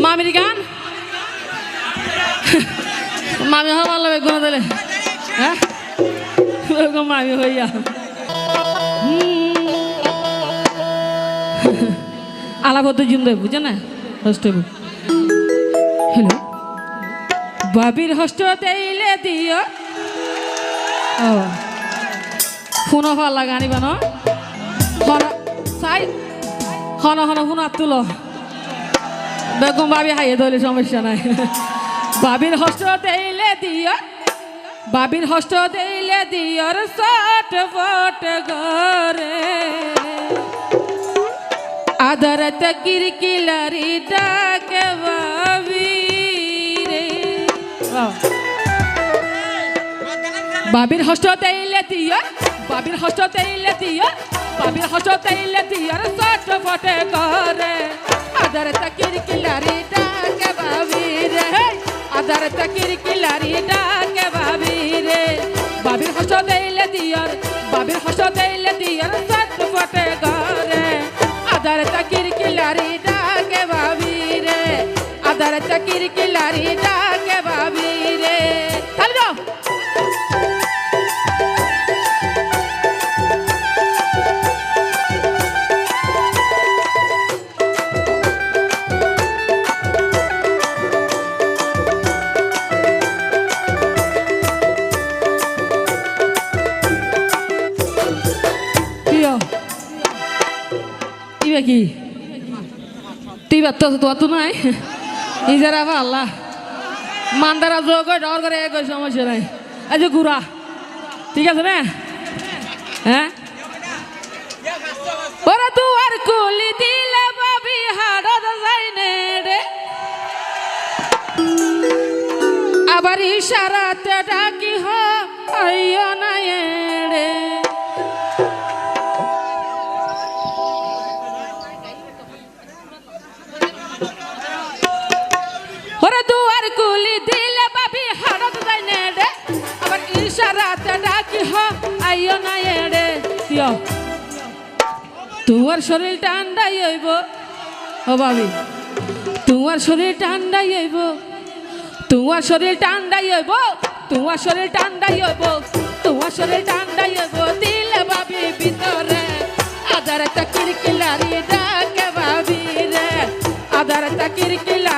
মামির গান মামি হওয়া ভালো গুণ দিলে হ্যাঁ মামি হইয়া আলাপত জিন্দ বুঝে না হস্ট হ্যালো বাবির হস্ট দেইলে দিও ও ফোন ভাল লাগা আনিবা ন চাই হন হন ফোন আর তুলো বেগম বাবি হাইয়ে ধরলে সমস্যা নাই বাবির হস্ট দেইলে দিও বাবির হস্ট দেইলে দিওর চটপট ঘরে আদরত কিরকিলারি ডাকে বাবি রে বাবির হস্ট দেইলে দিও বাবির হস্ট দেইলে দিও বাবির হস্ট দেইলে দিওর চটপট ঘরে আদরত কিরকিলারি ডাকে বাবি রে আদরত কিরকিলারি ডাকে বাবি রে বাবির হস্ট দেইলে দিওর বাবির হস্ট দেইলে দিওর চটপট ঘরে আদরত কিরকিলারি ডাকে বাবি রে আদরত কিরকিলারি ডাকে বাবি রে তালি দাও কি তুই তো তো নাই নিজের আবার আল্লাহ মান্দারা যোগ ডর করে এক সমস্যা নাই এই যে গুড়া ঠিক আছে না হ্যাঁ ওরা তু আর কুলি দিলে বাবি হাড়ত যাই নে রে আবার ইশারাতে ডাকি হইও না রে ওরে দুয়ার কুলি দিলে বাবি হাড়ত যাই নে রে আবার ইশারাতে ডাকি আইও না রে দিও তোমার শরীর ঠান্ডাই হইব ও বাবি তোমার শরীর ঠান্ডাই হইব তোমার শরীর ঠান্ডাই হইব তোমার শরীর ঠান্ডাই হইব তোমার শরীর ঠান্ডাই হইব দিলে বাবি ভিতরে আদারত কিরকিলারি ডাকে বাবি রে আদারত কিরকিলারি